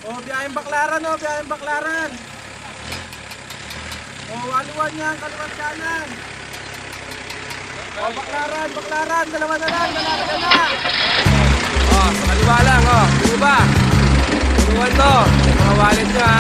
Oh, biyaheng Baklaran, oh, biyaheng Baklaran. Oh, waluan yan, kaliwat kanan. Oh, Baklaran, dalawa na lang, dalaga na. Oh, sa kaliwa lang, oh. Dito ba? Tulungan to. Mga wallet nyo, ha.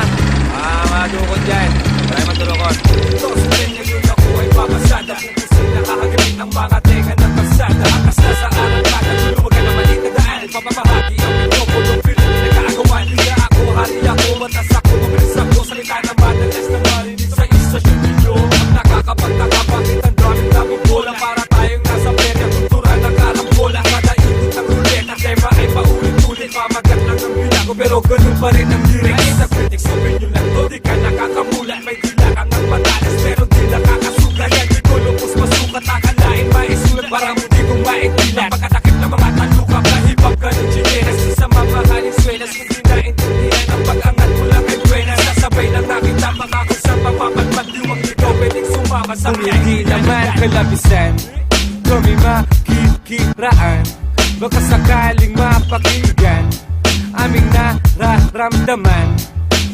Mga dukot dyan. Maraming matulungan. Ito sa kanya yun ako ay papasada. Kung kasi nakakagawin ang mga tenga ng kasada. Akas na sa arang kata, luluwag ka na maliit na daan. Papapahagi ang mikrofon, film na nagkagawan. Liga ako, hari ako, matas ako, mabilis ako. Salita na madalas na marinig sa istasyon ninyo. Ang nakakapagtaka, bakit ang daming daming bola? Para tayong nasa perya, kultura ng karambola. Kada ikot ng ruleta, tema ay paulit-ulit. Pamagat lang ng binago, pero ganun pa rin ang lyrics. Sa critics, opinion lang to, di ka nakakamula. May dilakang ang patalas, pero di nakakasugat. Yan di ko lupos masukat, akalain maisulat. Para mo di kong maintindihan. Pagkatakip ng mga talukap na hip-hop ka ng chinelas. Sa mga halinsuelas, kung di naintindihan ang pag-angat mo lang ay buenas. Sasabay lang nakita mga kung saan papapagpatiwang ikaw pwedeng sumama sa Kung hindi naman kalabisan, kami makikiraan. Baka sakaling mapakinggan aming nararamdaman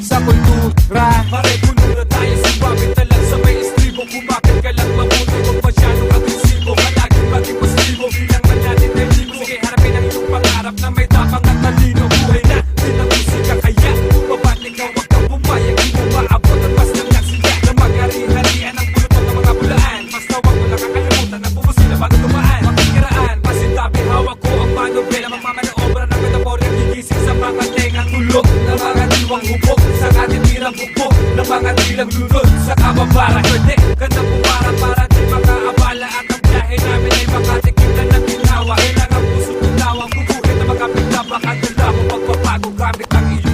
sa kultura. Pare puno na tayo, sumabit na lang sa may estribo. Kumakit ka lang mabuti, huwag masyadong agresibo. Palaging maging positibo, bilang man natin ay libo. Sige, harapin ang iyong pangarap na may tapang at talino. Buhay na, din ang musika, kaya bumabat ikaw, huwag kang pumayag. Di mo maabot at mas lang nagsiya na mag-ari-harian ang pulutan ng mga bulaan. Basta huwag mo nakakalimutan na bumusin na bago tumaan. Makikiraan, pasintabi, hawak ko ang manobela. Magmamanoobra ng metaporya, gigising sa mga tengang tulog ng mga diwang hubog. Sa katitirang bukbog ng mga dilang lunod sa kababara. Pwede ka na pumara para di makaabala. At ang biyahe namin ay makatikim na ng ginawa. Kailangan puso tulawang bubuhin na makapit na baka dala mo pagpapago gamit ang iyo.